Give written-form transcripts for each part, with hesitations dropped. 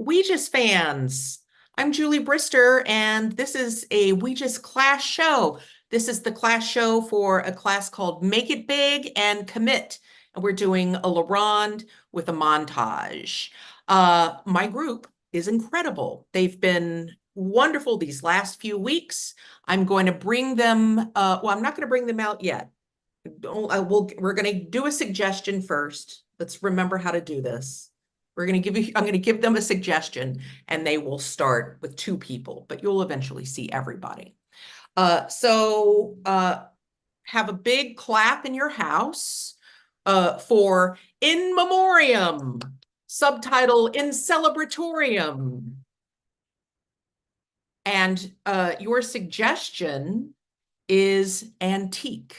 WGIS fans. I'm Julie Brister, and this is a WGIS class show. This is the class show for a class called Make It Big and Commit. And we're doing a La Ronde with a montage. My group is incredible. They've been wonderful these last few weeks. I'm going to bring them, I'm not going to bring them out yet. We're going to do a suggestion first. Let's remember how to do this. I'm going to give them a suggestion and they will start with two people, but you'll eventually see everybody. Have a big clap in your house for In Memoriam, subtitle In Celebratorium. And your suggestion is antique.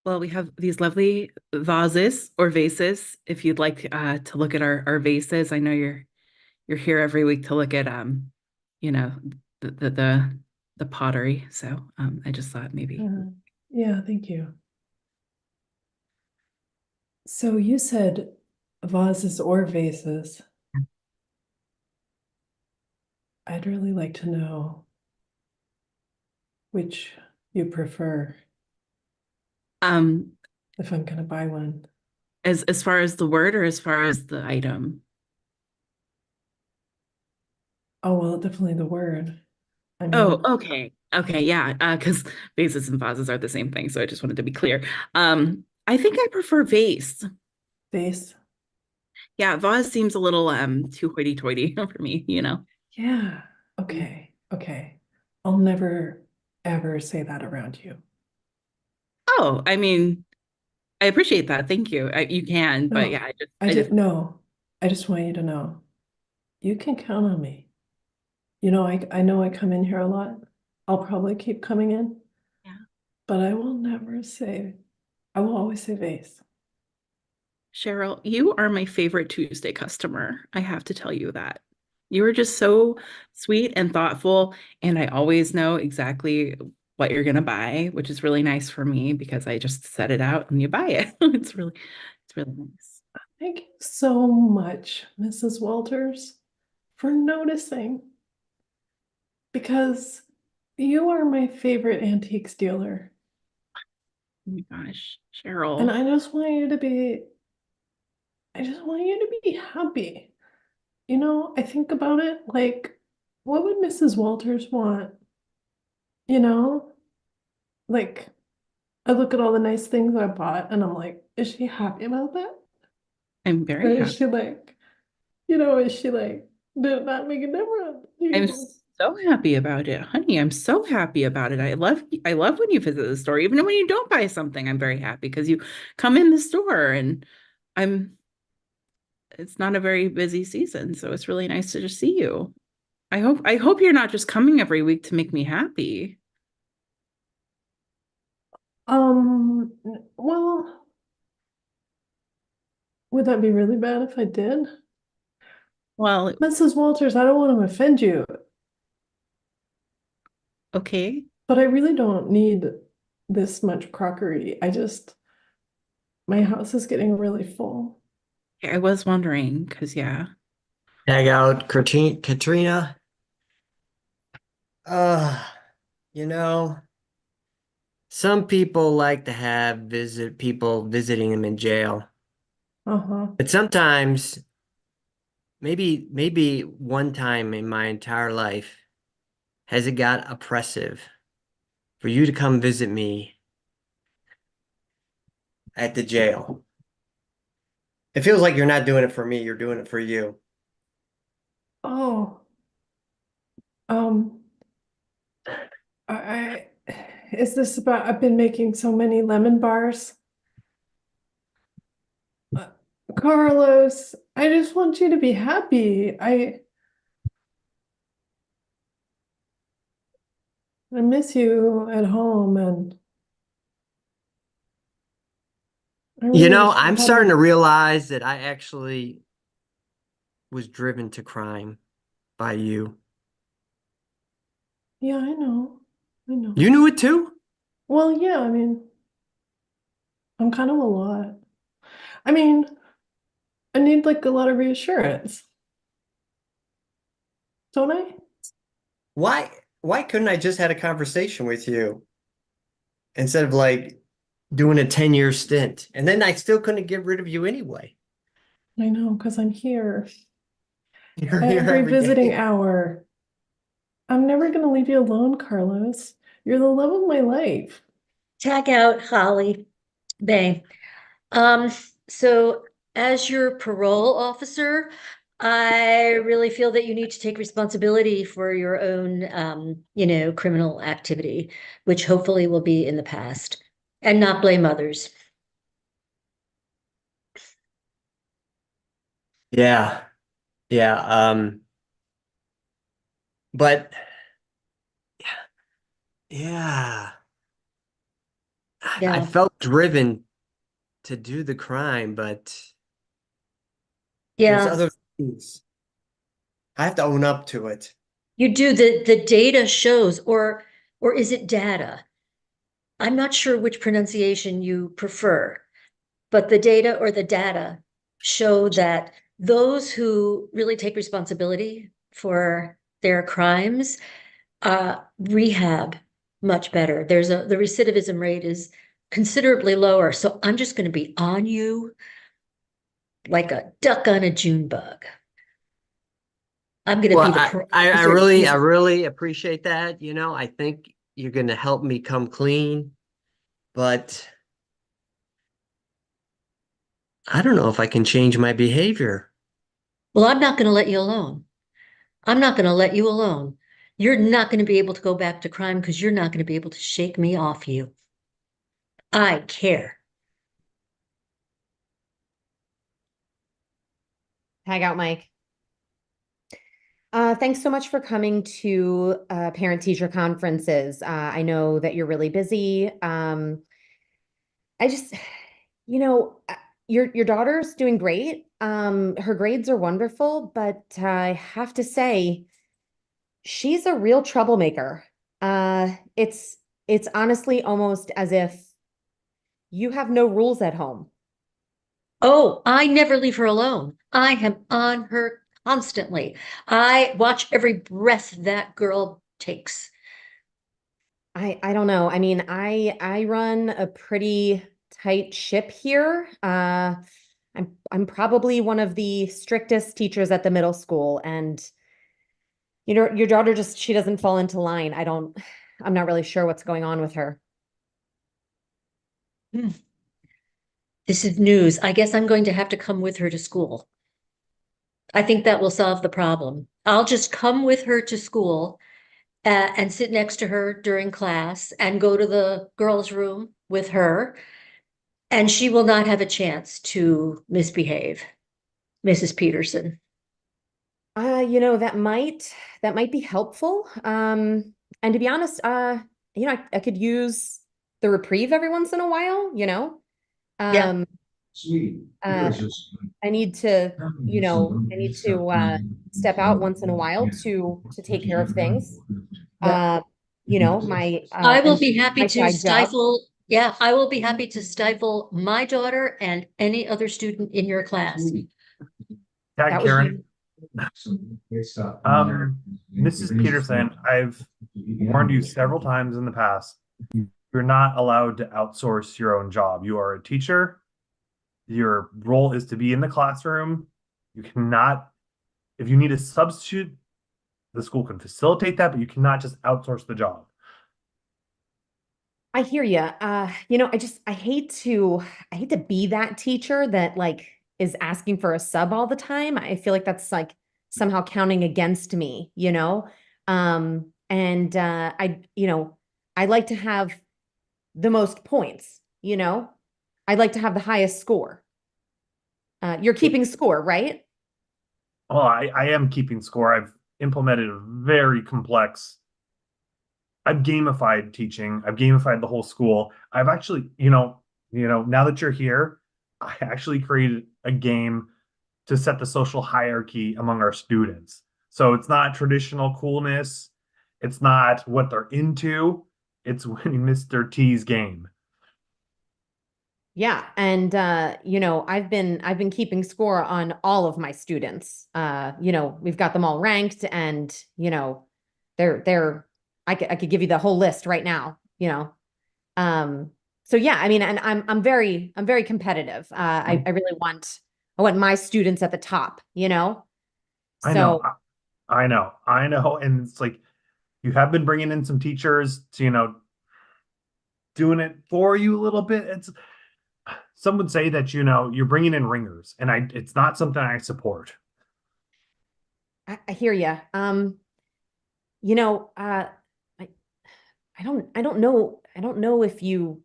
Well, we have these lovely vases or vases. If you'd like to look at our vases, I know you're here every week to look at you know, the the the, the pottery. So I just thought maybe. Uh, yeah, thank you. So you said vases or vases. I'd really like to know which you prefer Um, if I'm gonna buy one. as far as the word or as far as the item. Oh, well, definitely the word. I Oh, mean, okay. Okay, yeah. Because vases and vases are the same thing, so I just wanted to be clear. I think I prefer vase. vase. Yeah, vase seems a little too hoity-toity for me. Yeah. Okay. Okay. I'll never ever say that around you. Oh, I mean, I appreciate that. Thank you. You can, but No, yeah, I just, I I just, didn't know. I just want you to know you can count on me. I know I come in here a lot. I'll probably keep coming in, yeah. but I will always say vase. Cheryl, you are my favorite Tuesday customer. I have to tell you that. You are just so sweet and thoughtful, and I always know exactly what you're gonna buy, which is really nice for me because I just set it out and you buy it. It's really nice. Thank you so much, Mrs. Walters, for noticing because you are my favorite antiques dealer. Oh my gosh, And Cheryl. I just want you to be happy. I think about it like, what would Mrs. Walters want? You know, like I look at all the nice things I bought and I'm like, is she happy about that? I'm Or very is happy. she like, did it not make a difference? I'm so happy about it, honey. I'm so happy about it. I love when you visit the store, even when you don't buy something. I'm very happy because you come in the store and I'm it's not a very busy season, so it's really nice to just see you. I hope you're not just coming every week to make me happy. Well, would that be really bad if I did? Well, Mrs. Walters, I don't want to offend you, okay. but I really don't need this much crockery. My house is getting really full. I was wondering because yeah. Tag out Katrina. Uh, you know, some people like to have visit people visiting them in jail. Uh-huh. But sometimes, maybe one time in my entire life, has it got oppressive for you to come visit me at the jail? It feels like you're not doing it for me, you're doing it for you. Oh, um, I, is this about, I've been making so many lemon bars. Uh, Carlos, I just want you to be happy. I miss you at home and I You really know, wish I I'm had starting a, to realize that I actually was driven to crime by you. yeah, I know. I know. You knew it too? Well, yeah, I mean, I'm kind of a lot. I mean, I need like a lot of reassurance, don't I? Why why couldn't I just had a conversation with you instead of like doing a 10-year stint? And then I still couldn't get rid of you anyway. I know, because I'm here You're here every every visiting day. hour. I'm never gonna leave you alone, Carlos. You're the love of my life. Tag out, Holly. Bay. Um, so as your parole officer, I really feel that you need to take responsibility for your own, criminal activity, which hopefully will be in the past, and not blame others. Yeah. Yeah. But yeah, I Yeah, felt driven to do the crime, but there's yeah. other things. I have to own up to it. You do the data shows, or is it data? I'm not sure which pronunciation you prefer, but the data or the data show that those who really take responsibility for their crimes rehab much better. The recidivism rate is considerably lower. So I'm just going to be on you like a duck on a June bug. I'm going to Well, be the parole I officer. really, I really appreciate that. I think you're going to help me come clean, but I don't know if I can change my behavior. Well, I'm not going to let you alone. I'm not going to let you alone. You're not going to be able to go back to crime because you're not going to be able to shake me off you. I care. Tag out, Mike. Thanks so much for coming to parent-teacher conferences. I know that you're really busy. I just, you know, your daughter's doing great. Her grades are wonderful, but I have to say, she's a real troublemaker. It's honestly almost as if you have no rules at home. Oh, I never leave her alone. I am on her constantly. I watch every breath that girl takes. I don't know. I mean, I run a pretty tight ship here. I'm probably one of the strictest teachers at the middle school, and your daughter just she doesn't fall into line. I'm not really sure what's going on with her. Hmm. This is news. I guess I'm going to have to come with her to school. I think that will solve the problem. I'll just come with her to school and sit next to her during class and go to the girls' room with her, and she will not have a chance to misbehave, Mrs. Peterson. That might be helpful. And to be honest, I could use the reprieve every once in a while, you know. Yeah. Um, Sweet. uh, I need to, I need to step out once in a while to take care of things. Yeah. My I will and be happy my to side job. stifle, yeah, I will be happy to stifle my daughter and any other student in your class. Tag That would Karen. be Mrs. Peterson, I've warned you several times in the past. You're not allowed to outsource your own job. You are a teacher. Your role is to be in the classroom. You cannot, if you need a substitute, the school can facilitate that, but you cannot just outsource the job. I hear you. I hate to be that teacher that like is asking for a sub all the time. I feel like that's like somehow counting against me, you know? And I like to have the most points, you know? I'd like to have the highest score. You're keeping score, right? Well, I am keeping score. I've implemented a very complex. I've gamified teaching. I've gamified the whole school. I've actually, now that you're here, I actually created a game to set the social hierarchy among our students. So it's not traditional coolness. It's not what they're into. it's winning Mr. T's game. Yeah, and you know, I've been keeping score on all of my students. You know, we've got them all ranked, and you know, they're I could give you the whole list right now, you know. So yeah, I mean, and I'm very competitive. I really I want my students at the top, you know. I know, So I know, and it's like you have been bringing in some teachers to, doing it for you a little bit. It's some would say that, you're bringing in ringers, and it's not something I support. I hear you. You know, I I don't know if you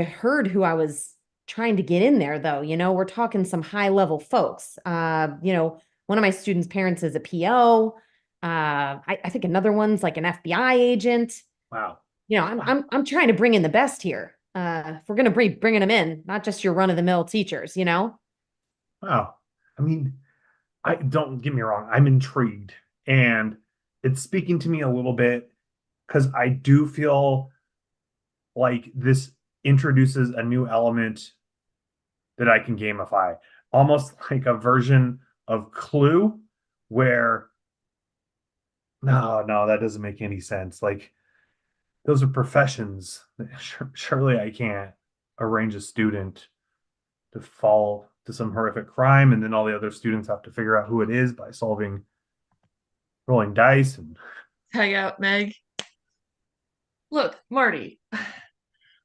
heard who I was trying to get in there though. You know, we're talking some high level folks. You know, one of my students' parents is a PO. I think another one's like an FBI agent. Wow. You know, I'm trying to bring in the best here. If we're gonna be bringing them in, not just your run of the mill teachers, you know? Wow. I mean, I don't get me wrong, I'm intrigued, and it's speaking to me a little bit because I do feel like this introduces a new element that I can gamify, almost like a version of Clue, where no, that doesn't make any sense. Like those are professions. Surely I can't arrange a student to fall to some horrific crime, and then all the other students have to figure out who it is by rolling dice. And Hang out, Meg. Look, Marty,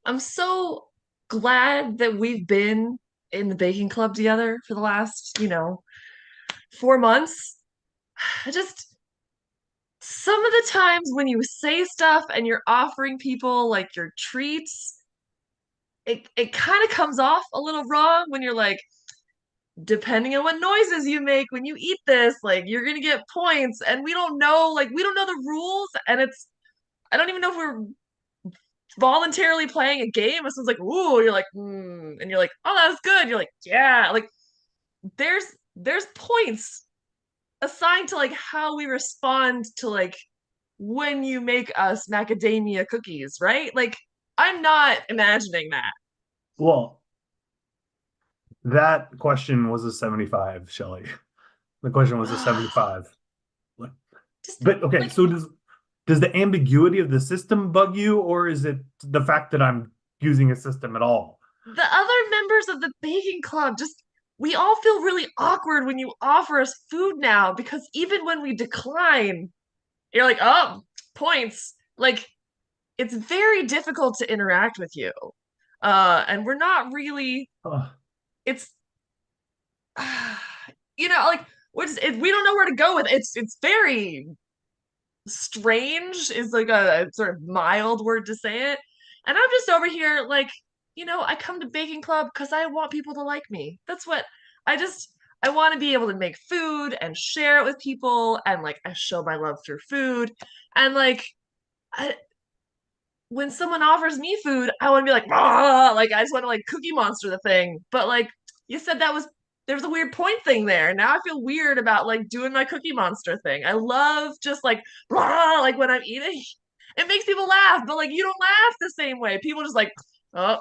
I'm so glad that we've been in the baking club together for the last, 4 months. I just, some of the times when you say stuff and you're offering people like your treats, it kind of comes off a little wrong when you're like, depending on what noises you make when you eat this, like you're gonna get points, and we don't know the rules, and I don't even know if we're voluntarily playing a game. It sounds like, ooh, you're like, and you're like, oh, that was good. You're like, yeah, like there's points assigned to like how we respond to like when you make us macadamia cookies, right? Like, I'm not imagining that. well, that question was a 75, Shelley. The question was a 75. Just But okay, like so does the ambiguity of the system bug you, or is it the fact that I'm using a system at all? the other members of the baking club, just we all feel really awkward when you offer us food now because even when we decline, you're like, oh, points. Like, it's very difficult to interact with you. And we're not really, Ugh. it's, like, we don't know where to go with it. It's very strange, is like a sort of mild word to say it. And I'm just over here, like, I come to baking club because I want people to like me. That's what I just, I want to be able to make food and share it with people. And like, I show my love through food. And like, I, when someone offers me food, I want to be like, ah, like I just want to like Cookie Monster the thing. But like you said, there was a weird point thing there. Now I feel weird about like doing my Cookie Monster thing. I love just like, ah, like when I'm eating, it makes people laugh, but like you don't laugh the same way. People just like, oh,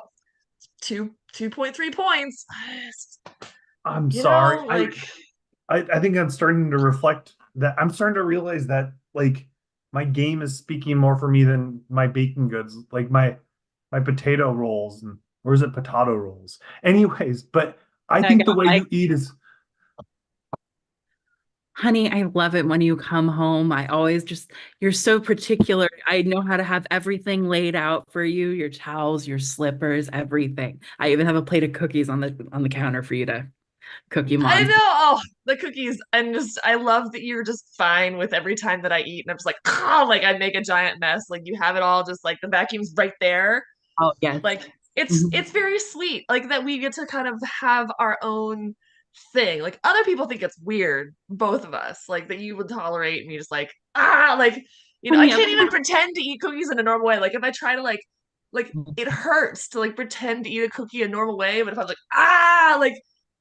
2.3 points. I'm sorry. Like I think I'm starting to reflect that. I'm starting to realize that like my game is speaking more for me than my baking goods, like my potato rolls, and or is it potato rolls? Anyways, but I think the way you eat is Honey, I love it when you come home. I always you're so particular. I know how to have everything laid out for you, your towels, your slippers, everything. I even have a plate of cookies on the counter for you to cook you I on. know, oh, the cookies, and just I love that you're just fine with every time that I eat, and I'm just like, oh, like I make a giant mess. Like you have it all, just like the vacuum's right there. Oh, yes. Like Mhm. it's very sweet, like that we get to kind of have our own thing. Like other people think it's weird, both of us, like that you would tolerate me just like like I Honey, can't even pretend to eat cookies in a normal way. Like if I try to like it hurts to like pretend to eat a cookie a normal way, but if I'm like like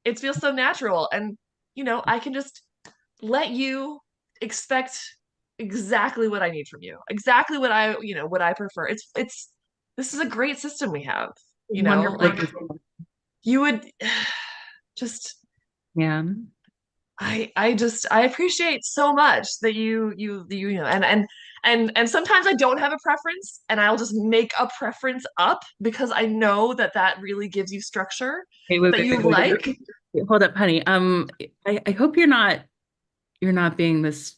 it feels so natural, and I can just let you expect exactly what I need from you. Exactly what what I prefer. This is a great system we have, Wonderful. like you would just Yeah. I appreciate so much that and sometimes I don't have a preference and I'll just make a preference up because I know that that really gives you structure Hey, wait, that wait, you wait, wait, like. wait, hold up, honey. I hope you're not being this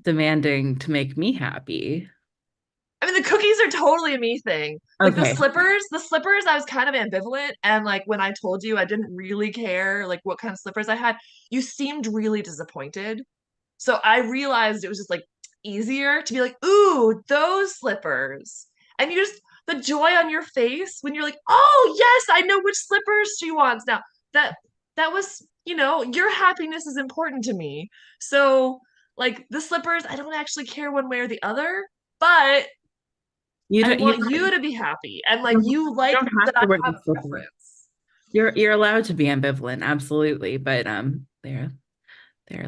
demanding to make me happy. I mean, the cookies are totally a me thing. Like Okay. the slippers, I was kind of ambivalent. And like when I told you I didn't really care like what kind of slippers I had, you seemed really disappointed. So I realized it was just like easier to be like, ooh, those slippers. And you just the joy on your face when you're like, oh yes, I know which slippers she wants now. That that was, your happiness is important to me. So like the slippers, I don't actually care one way or the other, but You I don't want you to be happy and like you you like don't have that I to wear have the a slippers. preference. You're allowed to be ambivalent, absolutely. But they're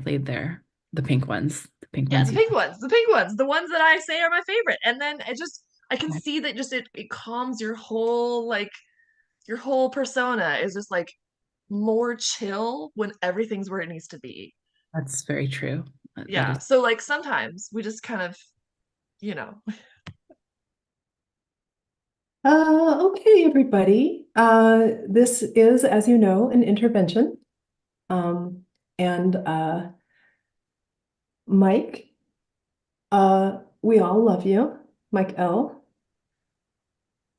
laid there. The pink ones. The pink Yeah, ones the you pink ones, the ones that I say are my favorite. And then I can see that just it calms your whole persona is just like more chill when everything's where it needs to be. that's very true. That Yeah. is So like sometimes we just kind of, you know. Okay, everybody. This is, as you know, an intervention. And Mike, we all love you. Mike L.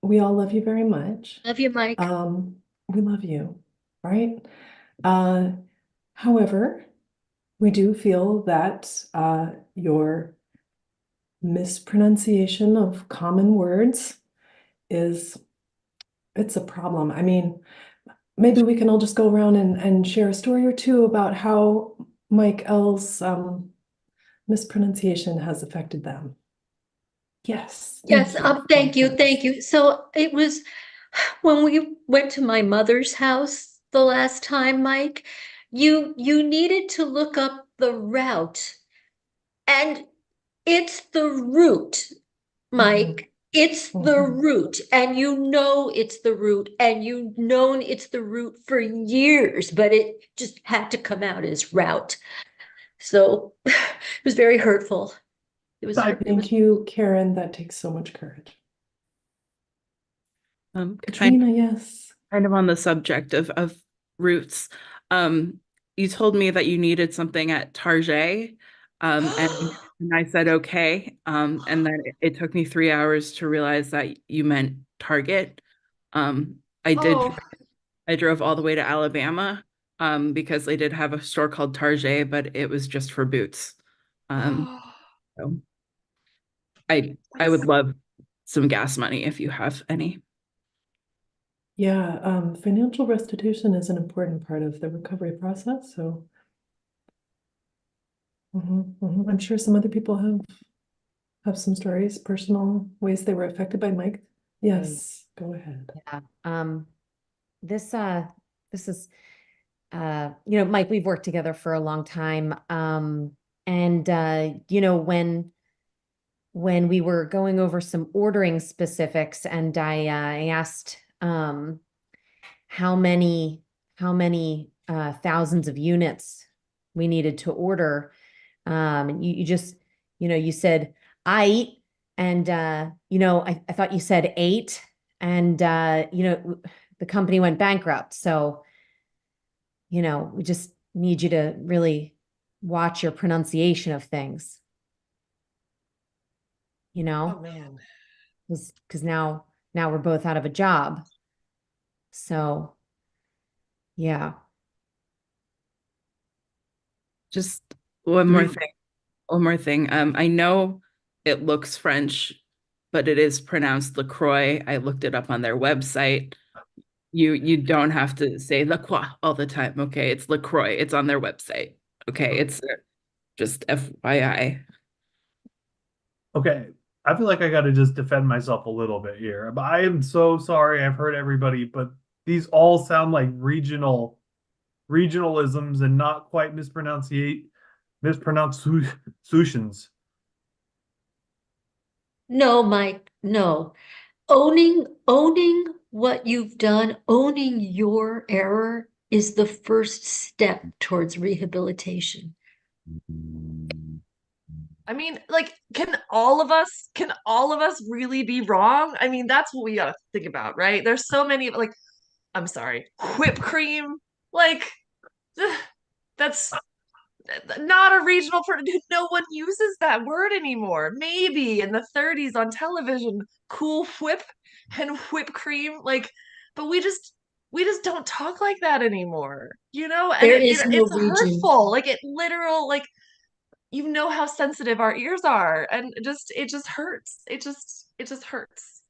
We all love you very much. Love you, Mike. We love you, right? Uh, however, we do feel that your mispronunciation of common words it's a problem. I mean, maybe we can all just go around and share a story or two about how Mike L's mispronunciation has affected them. Yes. Yes, thank you, Yes. thank you. So it was when we went to my mother's house the last time, Mike, you needed to look up the route, and it's the route, Mike. It's the Mhm. route, and you know it's the route, and you've known it's the route for years, but it just had to come out as route. So it was very hurtful. It was Thank you, Karen. That takes so much courage. kind Katrina, yes. of on the subject of roots. You told me that you needed something at Target. And I said okay. And then it took me 3 hours to realize that you meant Target. I did Oh, I drove all the way to Alabama because they did have a store called Target, but it was just for boots. oh, So I would love some gas money if you have any. Yeah, financial restitution is an important part of the recovery process. So I'm sure some other people have some stories, personal ways they were affected by Mike. Yes, go ahead. Yeah. This this is Mike, we've worked together for a long time. And when we were going over some ordering specifics and I asked how many thousands of units we needed to order. And you just, you said I, and I thought you said 8, and the company went bankrupt. So, we just need you to really watch your pronunciation of things, oh man. because now we're both out of a job. So, yeah. Just one more thing. One more thing. I know it looks French, but it is pronounced LaCroix. I looked it up on their website. You don't have to say La Croix all the time. Okay, it's LaCroix. It's on their website. Okay, it's just FYI. Okay, I feel like I got to just defend myself a little bit here. But I am so sorry. I've heard everybody, but these all sound like regionalisms and not quite mispronunciations. No, Mike, no. Owning what you've done, owning your error is the first step towards rehabilitation. I mean, like, can all of us really be wrong? I mean, that's what we gotta think about, right? There's so many, like, I'm sorry, whipped cream, like, that's not a regional product. No one uses that word anymore. Maybe in the 30s on television, cool whip and whipped cream, like, but we just don't talk like that anymore, and There is no it's region. hurtful. Like it literal, like you know how sensitive our ears are, and it just hurts. It just hurts.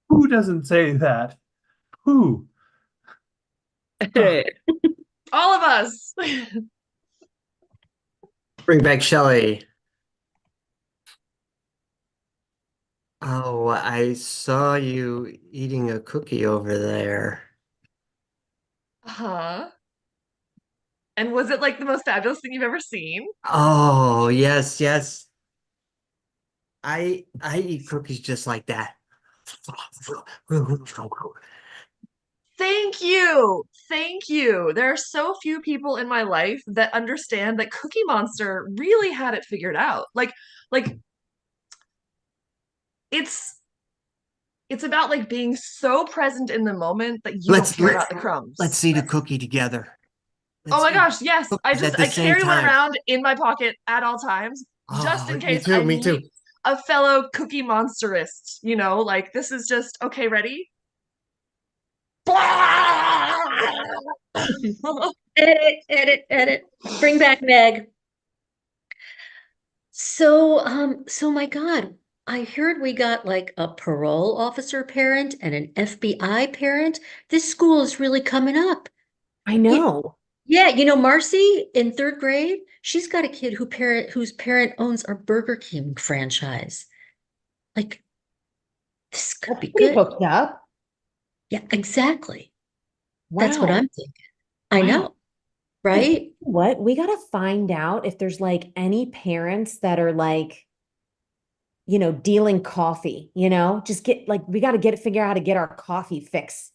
Who doesn't say that? Who? All of us. Bring back Shelley. Oh, I saw you eating a cookie over there. Huh? And was it like the most fabulous thing you've ever seen? Oh, yes, yes. I eat cookies just like that. Thank you. Thank you. There are so few people in my life that understand that Cookie Monster really had it figured out. Like it's it's about like being so present in the moment that you don't care about the crumbs. Let's eat a cookie together. Oh my Let's eat gosh, yes. cookies at the I same carry one time. around in my pocket at all times, just Oh, in me case too, I me too. meet a fellow Cookie Monsterist, like this is just okay, ready? Edit. Bring back Meg. So my God, I heard we got like a parole officer parent and an FBI parent. This school is really coming up. I know. Yeah, Marcy in third grade, she's got a kid whose parent owns a Burger King franchise. Like, this could be Pretty good. hooked up. Yeah, exactly. Wow. That's what I'm thinking. I Wow. know, right? What? We got to find out if there's like any parents that are like, dealing coffee, just we got to figure out how to get our coffee fix,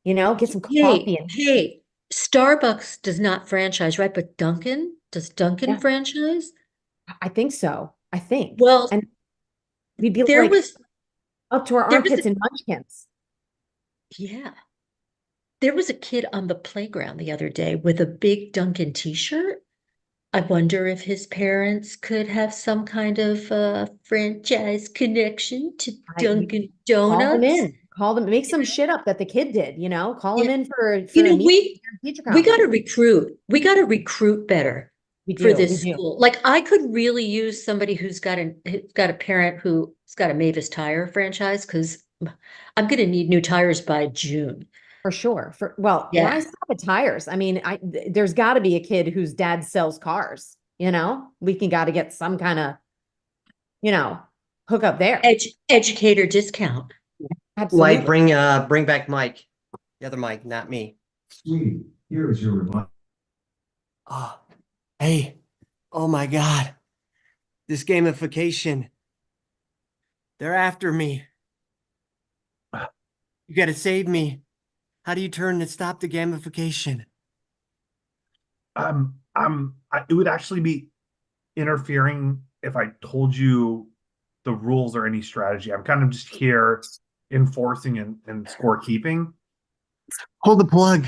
get some coffee. Hey, Starbucks does not franchise, right? But does Dunkin' Yeah. franchise? I think so. I think. Well, And we'd be there like was up to our there was armpits in munchkins. yeah. There was a kid on the playground the other day with a big Dunkin' t-shirt. I wonder if his parents could have some kind of franchise connection to Dunkin' Call them Donuts. in. Call them. Make some shit up that the kid did. Call them Yeah. in for a meeting. We got to recruit. We got to recruit better for this school. Like I could really use somebody who's got a parent who's got a Mavis Tire franchise because I'm going to need new tires by June. For sure. Yeah. Why stop at tires? I mean, there's got to be a kid whose dad sells cars. We got to get some kind of, hook up there. Educator discount. Absolutely. Like bring back Mike. The other Mike, not me. Sweetie, here is your reminder. Oh, hey, oh my God. This gamification. They're after me. You gotta save me. How do you turn to stop the gamification? It would actually be interfering if I told you the rules or any strategy. I'm kind of just here enforcing and scorekeeping. Hold the plug.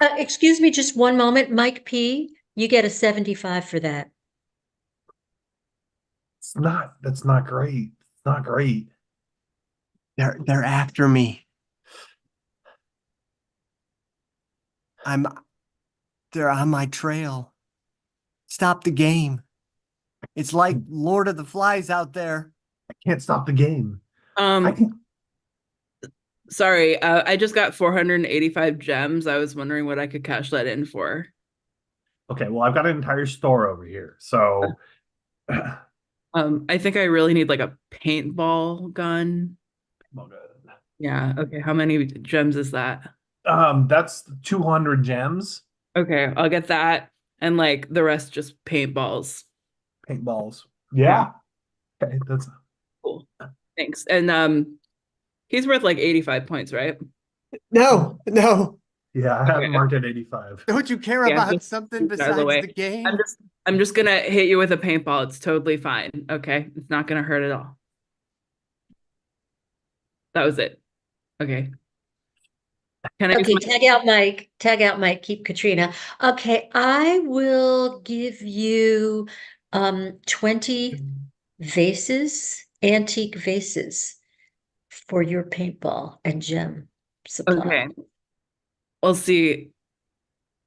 Excuse me just one moment. Mike P., you get a 75 for that. That's not great. It's not great. They're after me. They're on my trail. Stop the game. It's like Lord of the Flies out there. I can't stop the game. Sorry, I just got 485 gems. I was wondering what I could cash that in for. Okay, well, I've got an entire store over here. So I think I really need like a paintball gun. Yeah, okay. How many gems is that? That's 200 gems. Okay, I'll get that. and like the rest just paintballs. Paintballs. Yeah. Okay, that's Cool. Thanks. And he's worth like 85 points, right? No, no. yeah. I have Okay. him marked at 85. Don't you care Yeah, about just something move out of the besides way. the game? I'm just gonna hit you with a paintball. It's totally fine. Okay. It's not gonna hurt at all. That was it. Okay. Can I use Okay, my tag out Mike, keep Katrina. Okay, I will give you 20 vases, antique vases for your paintball and gem supply. Okay. Well, see,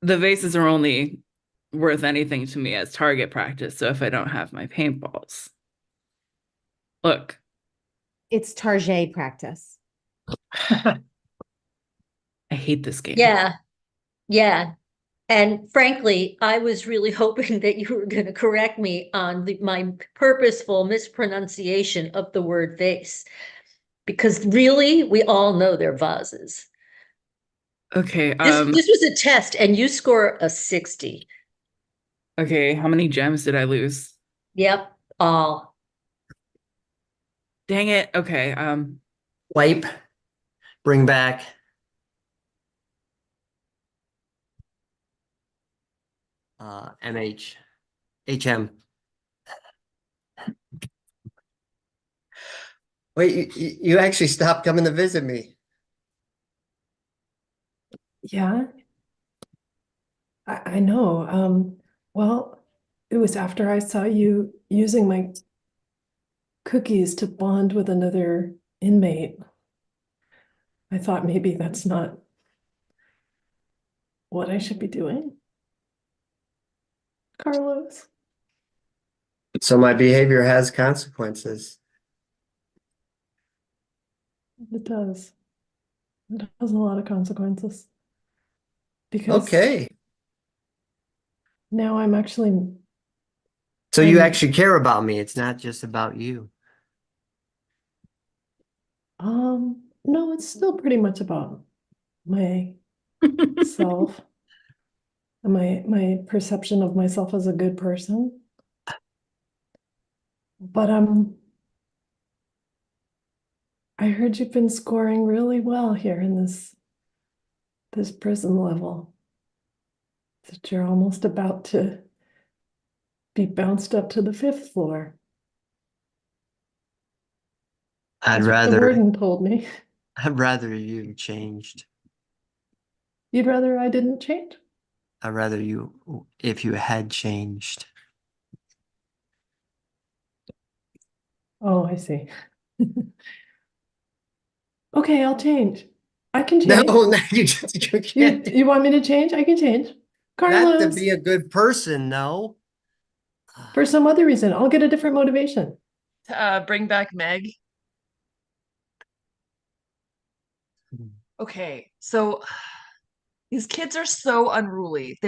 the vases are only worth anything to me as target practice. So if I don't have my paintballs, look. It's Target practice. I hate this game. Yeah, yeah. And frankly, I was really hoping that you were going to correct me on my purposeful mispronunciation of the word vase. Because really, we all know they're vases. Okay. This was a test, and you score a 60. Okay. How many gems did I lose? Yep, all. Dang it. Okay. Wipe. Bring back. MH. HM. Wait, you actually stopped coming to visit me. Yeah, I know. Well, it was after I saw you using my cookies to bond with another inmate. I thought maybe that's not what I should be doing. Carlos. So my behavior has consequences. It does. It has a lot of consequences. Because Okay. now I'm actually, So you I'm- actually care about me. It's not just about you. no, it's still pretty much about my self and my perception of myself as a good person. But I heard you've been scoring really well here in this prison level. That you're almost about to be bounced up to the 5th floor. I'd That's what the rather warden told me. I'd rather you changed. You'd rather I didn't change? I'd rather you if you had changed. Oh, I see. Okay, I'll change. I can change. No, no, you can't. You want me to change? I can change. Not to Carlos, be a good person, no. for some other reason, I'll get a different motivation. Bring back Meg. Okay, so these kids are so unruly.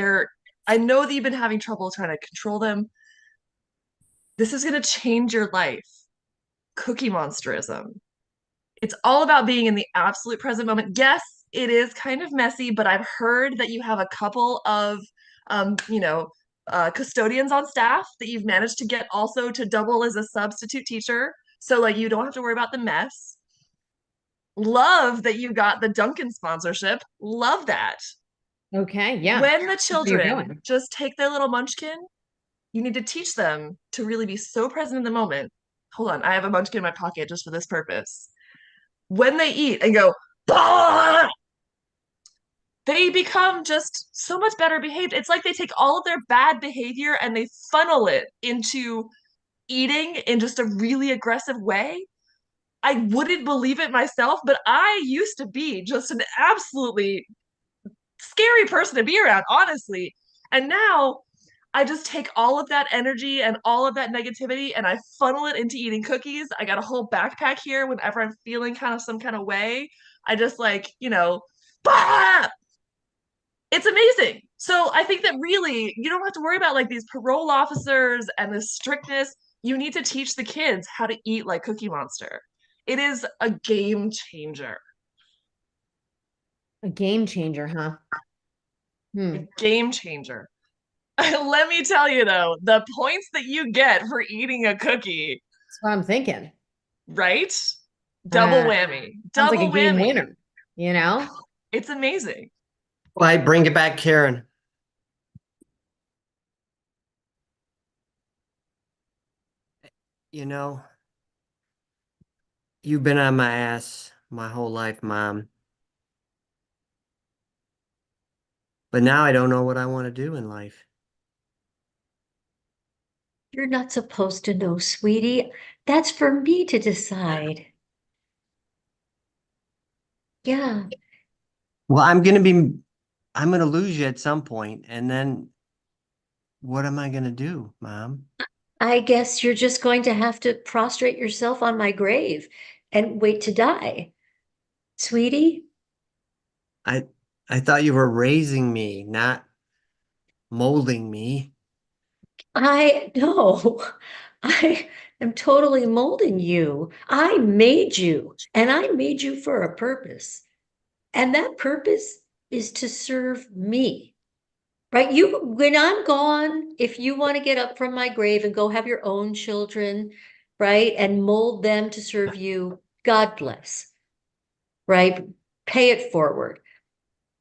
I know that you've been having trouble trying to control them. This is going to change your life. Cookie Monsterism. It's all about being in the absolute present moment. Yes, it is kind of messy, but I've heard that you have a couple of, custodians on staff that you've managed to get also to double as a substitute teacher. So, like, you don't have to worry about the mess. Love that you got the Dunkin' sponsorship. Love that. Okay, yeah. When the Where you're children going. just take their little munchkin, you need to teach them to really be so present in the moment. Hold on, I have a munchkin in my pocket just for this purpose. When they eat and go, bah! They become just so much better behaved. It's like they take all of their bad behavior and they funnel it into eating in just a really aggressive way. I wouldn't believe it myself, but I used to be just an absolutely scary person to be around, honestly. And now I just take all of that energy and all of that negativity and I funnel it into eating cookies. I got a whole backpack here whenever I'm feeling kind of some kind of way. I just like, bah! It's amazing. So I think that really you don't have to worry about like these parole officers and this strictness. You need to teach the kids how to eat like Cookie Monster. It is a game changer. A game changer, huh? A game changer. Let me tell you though, the points that you get for eating a cookie, That's what I'm thinking. right? Double Uh, whammy. Sounds like Double a game whammy. winner, you know? It's amazing. Right, bring it back, Karen. You know, you've been on my ass my whole life, Mom. But now I don't know what I want to do in life. You're not supposed to know, sweetie. That's for me to decide. Yeah. Well, I'm gonna lose you at some point, and then what am I gonna do, Mom? I guess you're just going to have to prostrate yourself on my grave and wait to die. Sweetie, I I thought you were raising me, not molding me. I know. I am totally molding you. I made you, and I made you for a purpose. And that purpose is to serve me. Right? You, when I'm gone, if you want to get up from my grave and go have your own children, right, and mold them to serve you, God bless, right? Pay it forward.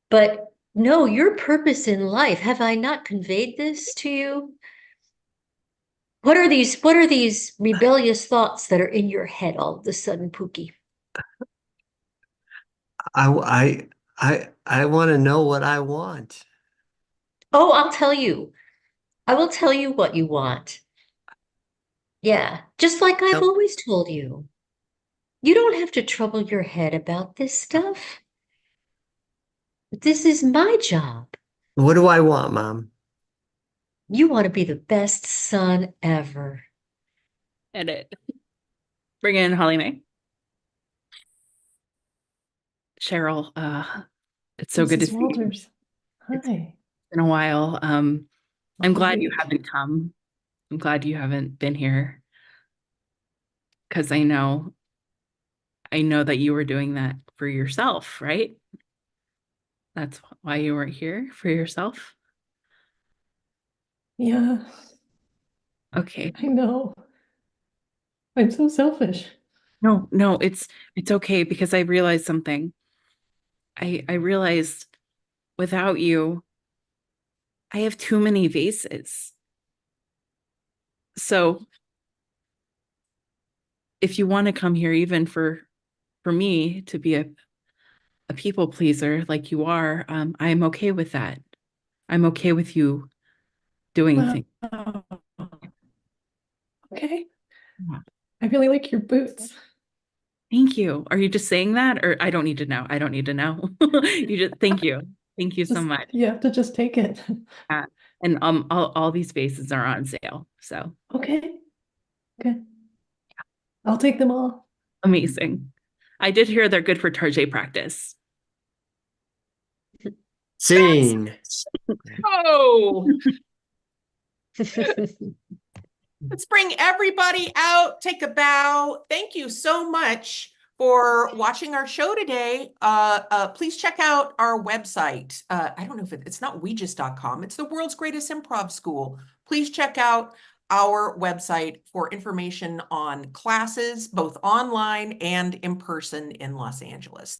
But no, your purpose in life, have I not conveyed this to you? What are these rebellious thoughts that are in your head all of a sudden, Pookie? I want to know what I want. Oh, I'll tell you. I will tell you what you want. Yeah, just like I've Yep. always told you. You don't have to trouble your head about this stuff. This is my job. What do I want, Mom? You want to be the best son ever. Edit. Bring in Holly Mae. Cheryl, it's so good to Mrs. see you. Walters. Hi. It's been a while. I'm glad you Week. haven't come. I'm glad you haven't been here. Because I know that you were doing that for yourself, right? That's why you weren't here, for yourself. Yeah, Okay. I know. I'm so selfish. No, it's okay because I realized something. I realized without you, I have too many vases. So if you want to come here, even for me to be a people pleaser like you are, I'm okay with that. I'm okay with you doing things. Wow. Okay. Yeah. I really like your boots. Thank you. Are you just saying that, or I don't need to know? I don't need to know. You just thank you. Thank you so Just, much. you have to just take it. Yeah. And all these vases are on sale. So Okay. Okay. I'll take them all. amazing. I did hear they're good for target practice. Scene. Oh, Let's bring everybody out, take a bow. Thank you so much for watching our show today. Please check out our website. I don't know if it's not weegis.com. It's the world's greatest improv school. Please check out our website for information on classes, both online and in person in Los Angeles.